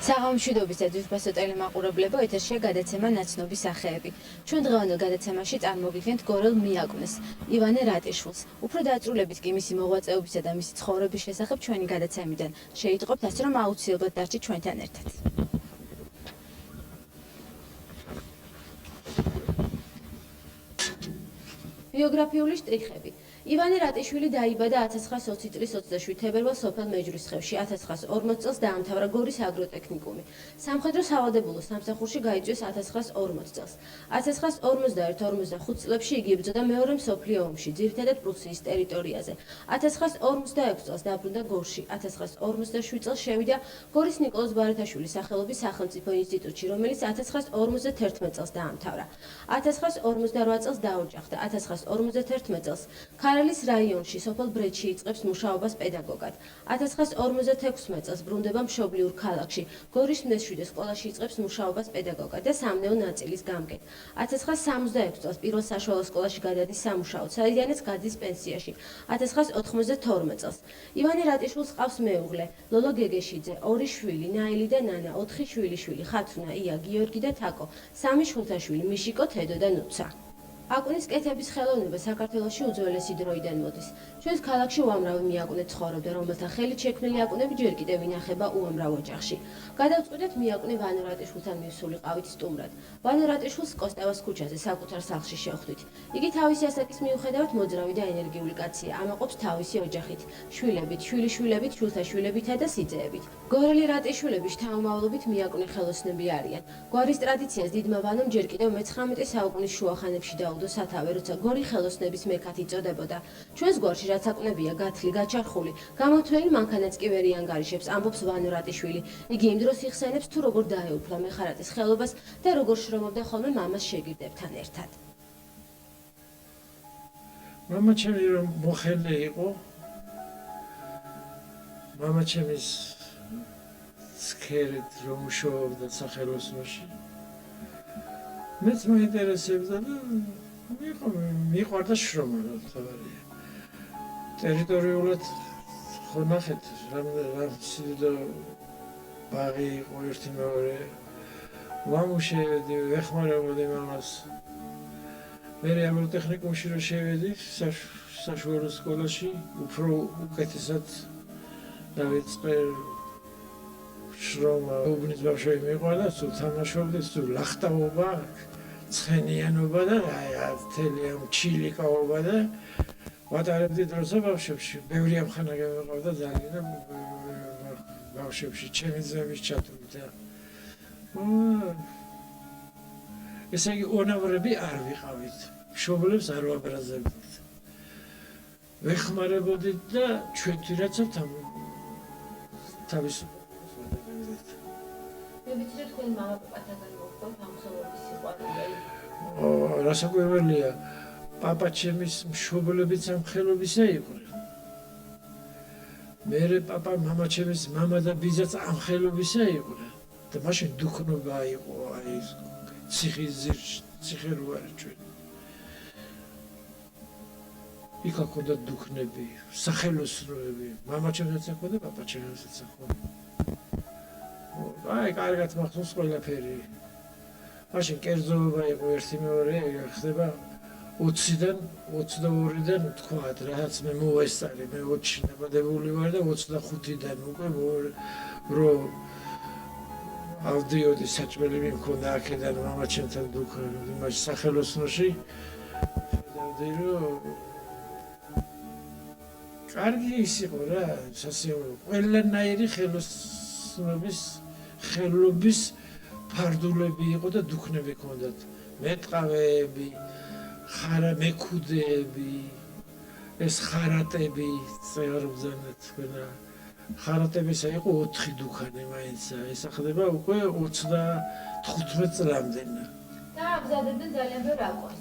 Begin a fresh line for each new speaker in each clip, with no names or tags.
საღამომშვიდობის და ძვირფასო ტელემაყურებლებო, ეთერშია გადაცემა ნაცნობი სახეები. ჩვენ დღევანდელ გადაცემაში წარმოგიდგენთ გორელ მიაკვნეს, ივანე რატიშვილს. უფრო დაწვრილებით კი მისი მოღვაწეობისა და მისი ცხოვრების შესახებ ჩვენი გადაცემიდან შეიტყობთ, ასე რომ აუცილებლად დარჩით ჩვენთან ერთად. ბიოგრაფიული შტრიხები. ივანე რატიშვილი დაიბადა 1920 წლის 27 თებერვალს სოფელ მეჯვრისხევში. 1940 წელს დაამთავრა გორის აგროტექნიკუმი. სამხედრო სავალდებულო სამსახურში გაიწვიეს 1940 წელს. 1941-45 წლებში იგი იბრძოდა მეორე მსოფლიო ომში, ძირითადად პრუსიის ტერიტორიაზე. 1946 წელს დაბრუნდა გორში. 1947 წელს შევიდა გორის ნიკოლოზ ბარათაშვილის სახელობის სახელმწიფო ინსტიტუტში, რომელიც 1951 წელს დაამთავრა. 1948 წელს დაოჯახდა. 1951 წელს ქარელის რაიონში, სოფელ ბრეთში იწყებს მუშაობას პედაგოგად. 1956 წელს ბრუნდება მშობლიურ ქალაქში, გორის მესშვიდე სკოლაში იწყებს მუშაობას პედაგოგად და სამნეო ნაწილის გამგედ. 1966 წელს პირველ საშუალო სკოლაში გადადის სამუშაოდ, საიდანაც გადის პენსიაში. 1992 წელს ივანე რატიშვილს ჰყავს მეუღლე, ლოლო გეგეშიძე, 2 შვილი, ნაილი და ნანა, 4 შვილიშვილი, ხათუნა, ია, გიორგი და თაკო, 3 შვილთაშვილი, მიშიკო, თედო და ნუცა. აკუნის კეთების ხელოვნება საქართველოში უძველესი დროიდან მოდის. ჩვენს ქალაქში უამრავი მიაკვნე ცხოვრობდა, რომელთა ხელით შექმნილი აკუნები ჯერ კიდევ ინახება უამრავ ოჯახში. გადავწყვიტეთ მიაკვნე ვანო რატიშვილთან მივსულიყავით სტუმრად. ვანო რატიშვილს კოსტევას ქუჩაზე საკუთარ სახლში შევხვდით. იგი თავისი ასაკის მიუხედავად მოძრავი და ენერგიული კაცია, ამაყობს თავისი ოჯახით, შვილებით, შვილიშვილებით, შვილთაშვილებითა და სიძეებით. გორელი რატიშვილები შთამომავლობით მიაკვნე ხელოსნები არიან. გვარის ტრადიციას დიდმა ვანომ ჯერ კიდევ მე-19 საუკუნის შუახანებში დაუდო სათავე, როცა გორი ხელოსნების მექად იწოდებოდა. ჩვენს გვარში რაც აკვნებია გათლი, გაჩარხული, გამოთვლელი მანქანაც კი ვერ იანგარიშებს, ამბობს ვანო რატიშვილი. იგი იმ დროს იხსენებს თუ როგორ დაეუფლა მეხარატის ხელობას და როგორ შრომობდა ხოლმე მამას შეგირდებთან ერთად.
მამაჩემი რომ მოხელე იყო, მამაჩემის სქერით რომ მუშაობდა სახელოსნოში, მეც მოინტერესებდა და მიყვარდა შრომა, რა თავარია. ტერიტორიულად ხო ნახეთ, რამ სიდიდო ბაღი იყო ერთი მეორე, ვამუშავებდი, ვეხმარებოდი მამას. მე აგროტექნიკუმში რომ შევედი, საშუალო სკოლაში, უფრო უკეთესად დავიწყე შრომა. უბნის ბავშვები მიყვარდა, სულ თამაშობდი, სულ ლახტაობა, ცხენიანობა და მთელი ამ ჩილიკაობა და ვატარებდი დროსა ბავშვებში. ბევრი ამხანა გამეყავდა ძალიან ბავშვებში, ჩემი ძმების ჩათვლით. ესე იგი, უნავრები არ ვიყავით, მშობლებს არ ვაბრაზებდით. ვეხმარებოდით და ჩვენ თვირაცებთ ამ თავისუფლებას ვადაგებდით.
მე ვიცი, რომ თქვენ მამა-პაპათაგან მოხდათ ამ ხელობის სიყვარული.
რასაკვირველია, პაპაჩემის მშობლებიც ამ ხელობისა იყვნენ. მერე მამაჩემის მამა და ბიძაც ამ ხელობისა იყვნენ. და მაშინ დუქნობა იყო, აი ციხის ძირში, ციხე რო არის ჩვენ. იქ ჰქონდა დუქნები, სახელოსნოები, მამაჩემსაც ჰქონდა, პაპაჩემსაც ჰქონდა. აი, კარგად მახსოვს ყველაფერი. მაშინ კერძოობა იყო ერთი მეორე, ხდება 20-დან 22-დან თქვათ, რაღაც მე მოვესწარი, მე 20-ში დაბადებული ვარ და 25-დან უკვე რომ ავდიოდი საჭმელი მქონდა აქედან მამაჩემთან დუქნები, იმაში სახელოსნოში. ხედავდი რომ კარგი ის იყო რა, სასიამოვნო. ყველანაირი ხელობის ფარდულები იყო და დუქნები ჰქონდათ. მეტყავეები, მეკუდეები, ეს ხარატები, წეღარბძანეთ თქვენა. ხარატებისა იყო 4 დუქანი მაინც, ეს ხდება უკვე 35 წლამდე.
და
ამზადებდნენ ძალიან ბევრ აკვანს.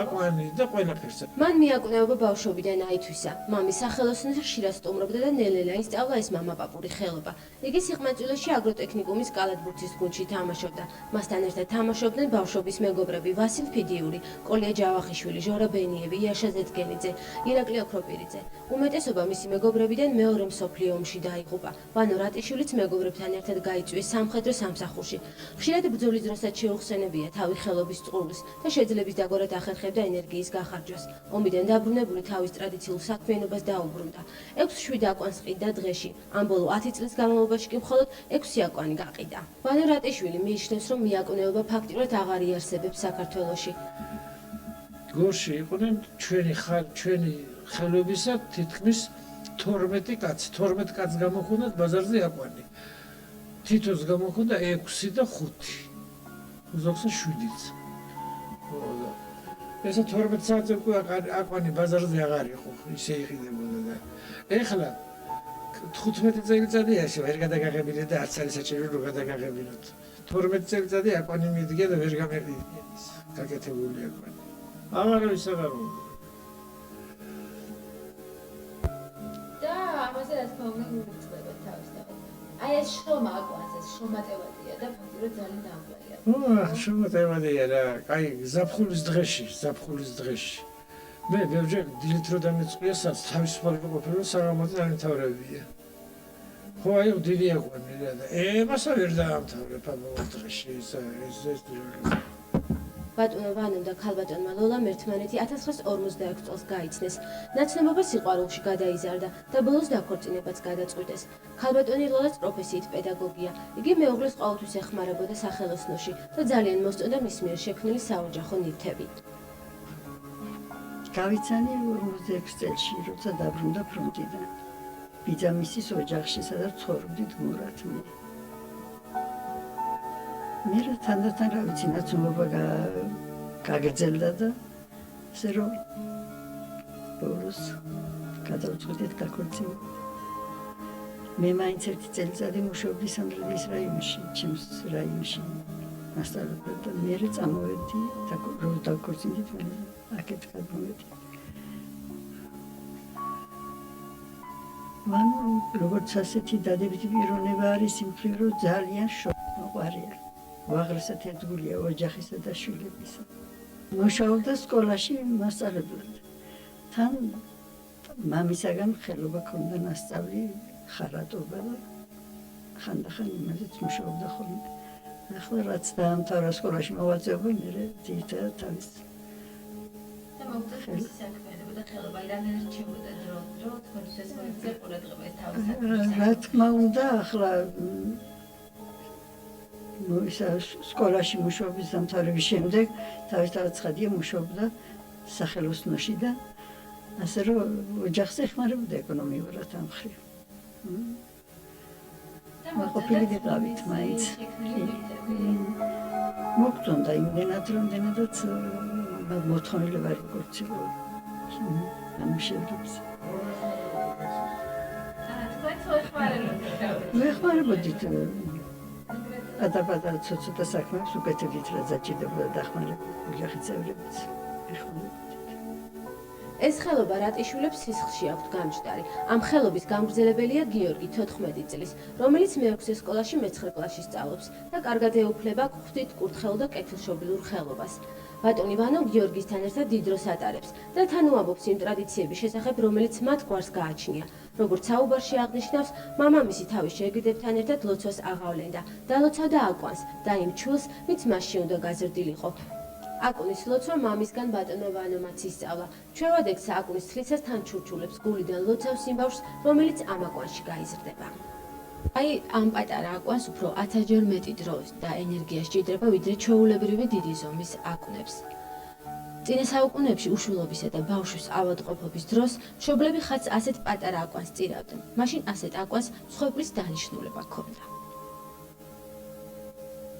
აკვანი და ყველაფერს.
მან მიაკვნეობა ბავშვობიდან აითვისა. მამის სახელოსნოს ხშირად სტუმრობდა და ნელ-ნელა ისწავლა ეს მამაპაპური ხელობა. იგი სიყმაწვილეში აგროტექნიკუმის კალათბურთის გუნდში თამაშობდა. მასთან ერთად თამაშობდნენ ბავშვობის მეგობრები ვასილ ფიდიური, კოლია ჯავახიშვილი, ჟორა ბენიევი, იაშა ზედგენიძე, ირაკლი ოქროპირიძე. უმეტესობა მისი მეგობრებიდან მეორე მსოფლიო ომში დაიღუპა. ვანო რატიშვილიც მეგობრებთან ერთად გაიწვიეს სამხედრო სამსახურში. ხშირად ბრძოლის დროსაც შეუხსენებია თავი ხელობის წყურვილს და შეძლების დაგორად ახერხებდა ენერგიის გახარჯვას. ომიდან დაბრუნებული თავის ტრადიციულ საქმიანობას დაუბრუნდა. 6-7 აკვანს ყიდდა დღეში. ამ ბოლო 10 წლის განმავლობაში კი მხოლოდ 6 აკვანი გაყიდა. ვანო რატიშვილი მიიჩნევს, რომ მიაკვნეობა ფაქტიურად აღარ იარსებებს საქართველოში.
გორში იყვნენ ჩვენი ხელობისა თითქმის 12 კაცი. 12 კაცს გამოხონდათ ბაზარზე აკვანი. თითოს გამოხონდა 6 და 5. ზოგსა 7-იც. ესა 12 საათზე უკვე აკვანი ბაზარზე აღარ იყო, ისე იყიდებოდა და ეხლა 15 წელიწადიაში ვერ გადაგაღებინეთ და არც არის საჭირო რომ გადაგაღებინოთ. 12 წელიწადი აკვანი მიდგა და ვერ გამეყიდეს. გაკეთებული აკვანი. აღარავის აღარ უნდა.
და ამაზე რა თქმა უნდა გულწრფელად თავის თავად. აი ეს შრომა აკვანს, ეს შრომატევადია და ფაქტიურად ძალიან დამღლია.
შრომატევადია რა, კაი ზაფხულის დღეში. მე ბევრჯერ დილით რო დამეწყია თავისუფალი ყოფილი საღამოზე დამთავრებია. ხო აი დიდი აკვანი რა და მასა ვერ დაამთავრებ ამ დღეში ეს
ბატონო ვანომ და ქალბატონმა ლოლამ ერთმანეთი 1956 წელს გაიცნეს. ნაცნობობა სიყვარულში გადაიზარდა და ბოლოს დაქორწინებაც გადაწყვიტეს. ქალბატონი ლოლაც პროფესიით პედაგოგია. იგი მეუღლეს ყოველთვის ეხმარებოდა სახელოსნოში და ძალიან მოსწონდა მის მიერ შექმნილი საოჯახო ნივთები.
გავიცანი 46 წელში, როცა დაბრუნდა ფრონტიდან. ბიძამისის ოჯახში, სადაც ცხოვრობდით გმურად მე. მე რა თანდათან რა ვიცი, ნაცნობობა გაგრძელდა და ასე რომ ბოლოს გადავწყვიტეთ გაქორწინება. მე მაინც ერთი წელიწადი მუშაობდი სამტრედიის რაიონში, ჩემს რაიონში მასწავლებლად და მე წამოვედი რომ დაქორწინდით მე აქეთ გადმოვედი. მან როგორც ასეთი დადებითი პიროვნება არის იმხრივ რომ ძალიან მოყვარია. უაღრესად ერთგულია ოჯახისა და შვილებისა. მუშაობდა სკოლაში მასწავლებლად. თან მამისაგან ხელობა ქონდა მასწავლი ხარატობა და ხანდახან იმაზეც მუშაობდა ხოლმე. ახლა რაც დაამთავრა სკოლაში მოღვაწეობა, მე ძირითადად თავის
და მოგწესრიგე საქმიანობა და ხელობა რამდენად რჩებოდა დრო თქვენთვის ეს მოიქცე ყურადღება ეს თავის საქმეში.
რა თქმა უნდა, ახლა სკოლაში მუშაობის დამთავრების შემდეგ თავისთავად ცხადია მუშაობდა სახელოსნოში და ასე რომ ოჯახს ეხმარებოდა ეკონომიურად ამ მხრივ. ყოფილი ვიყავით მაინც. მოგწონდა იმდენად, რომდენადაც მოთხოვნილი ვარ გორცილო. ამ შედეგს. ვეხმარებოდით პატარ-პატარ ცოტა საქმეს უკეთებდით, რაც დაჭირდებოდა დახმარება ოჯახის წევრებიც.
ეს ხელობა რატიშვილებს სისხლში აქვთ გამჯდარი. ამ ხელობის გამგრძელებელია გიორგი 14 წლის, რომელიც მე-6 სკოლაში მე-9 კლასში სწავლობს და კარგად ეუფლება ღვთით კურთხეულ და კეთილშობილურ ხელობას. ბატონი ვანო გიორგისთან ერთად დიდ დროს ატარებს და თან უამბობს იმ ტრადიციების შესახებ, რომელიც მათ გვარს გააჩნია. როგორც საუბარში აღნიშნავს, მამამისი თავის შეგირდებთან ერთად ლოცვას აღავლენდა, დალოცავდა აკვანს და იმ ჩვილს, ვინც მასში უნდა გაზრდილიყო. აკუნის ლოცვა მამისგან ბატონო ვანომაც ისწავლა. ჩვევადექს აკუნის თლისას თან ჩურჩულებს გულიდან ლოცავს იმ ბავშვს, რომელიც ამ აკვანში გაიზრდება. აი ამ პატარა აკვანს უფრო 1000-ჯერ მეტი დრო და ენერგია სჭირდება, ვიდრე ჩვეულებრივი დიდი ზომის აკუნებს. წინა საუკუნეებში უშვილობისა და ბავშვის ავადმყოფობის დროს მშობლები ხატს ასეთ პატარა აკვანს წირავდნენ. მაშინ ასეთ აკვანს მსხვერპლის დანიშნულება ჰქონდა.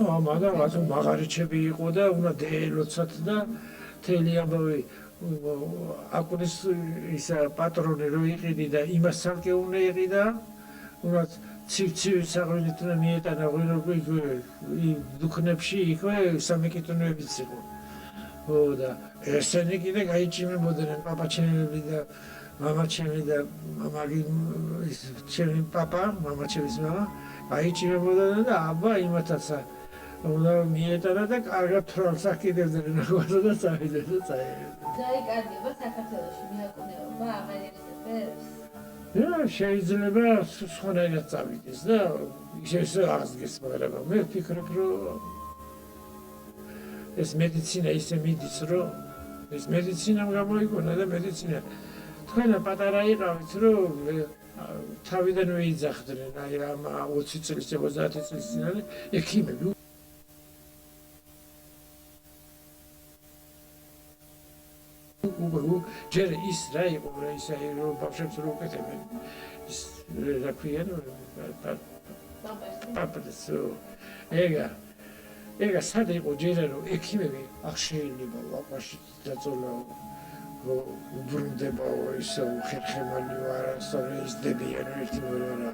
მაგრამ ასე მაღარიჩები იყო და უნდა დელოცათ და თელი ამბავი აკუნის ისა პატრონი რო იყიდი და იმას ცალკე უნდა იყიდა, უნდა ცივ-ცივი საღვინით მიეტანა ღვინო დუქნებში იქვე სამეკითუნოებიც იყო. და ესენი კიდე გაიჭიმებოდნენ პაპაჩემები და მამაჩემი და ჩემი პაპა, მამაჩემის მამა გაიჭიმებოდნენ და აბა იმათაცა უნდა მიეტანა და კარგად თვალს აკიდებდნენ რაღაცა და წავიდნენ და წაიღებდნენ.
დაიკარგება საქართველოში მეაკუნეობა ამერიკელებს?
შეიძლება სხვანაირად წავიდეს და ისე აღსდგეს, მაგრამ მე ვფიქრობ, რომ ეს მედიცინა ისე მიდის, რომ ეს მედიცინამ გამოიგონა და მედიცინა თქვენ პატარა იყავით, რომ თავიდანვე იძახდნენ, აი ამ 20 წლის, 30 წლის წინარე ექიმები ჯერ ის რა იყო, ისე რომ ბავშვებს რო უკეთებენ ის რა ქვია, პაპრესო ეგა სად იყო ჯერ რომ ექიმები აღ შეიძლება ვაყაში დაწოლა უბრუნდებაო ისე ხერხემალი ვარ სწორი ის დებიან ერთი მორა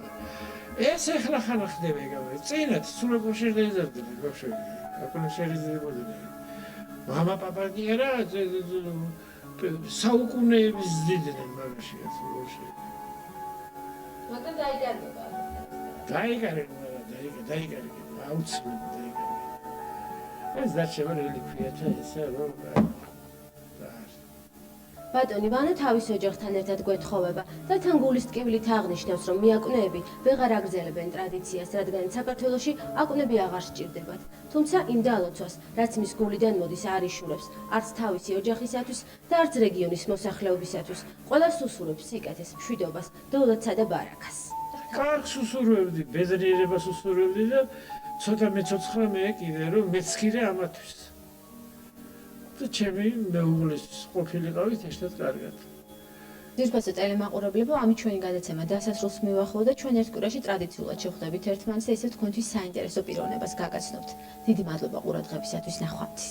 ეს ახლა ხან ხდება ეგავე წინათ სულ როგორ შეიძლება ბავშვები აკუნა შეიძლება მამა პაპა კი არა საუკუნეების ძიდნენ მაგაში ასე
მაგრამ დაიკარგება.
დაიკარგება აუცილებლად დაიკარგება ეს დაჩება რელიკვიათა ისე რომ
ბატონი ვანა თავის ოჯახთან ერთად გვეთხოვება და თან გულის ტკივილით აღნიშნავს, რომ მიაკვნეები ვეღარ აგრძელებენ ტრადიციას, რადგან საქართველოში აკვნები აღარ სჭირდებათ. თუმცა იმ დალოცვას, რაც მის გულიდან მოდის, არ იშურებს, არც თავისი ოჯახისათვის და არც რეგიონის მოსახლეობისათვის. ყველას უსურვებს სიკეთეს, მშვიდობას, დოვლათსა და ბარაკას.
კარგს უსურვებდი, ბედნიერებას უსურვებდი და ცოტა მეცოცხლა მე კიდე რომ მეცქირე ამათვის. და ჩემი მეუღლის ყოფილიყავით ერთად კარგად.
ძირფასო ტელემაყურებლებო, ამით ჩვენი გადაცემა დასასრულს მივახვალ და ჩვენ ერთ კვირაში ტრადიციულად შევხვდებით ერთმანეთს და ისევ თქვენთვის საინტერესო პიროვნებას გაგაცნობთ. დიდი მადლობა ყურადღებისათვის, ნახვამდის.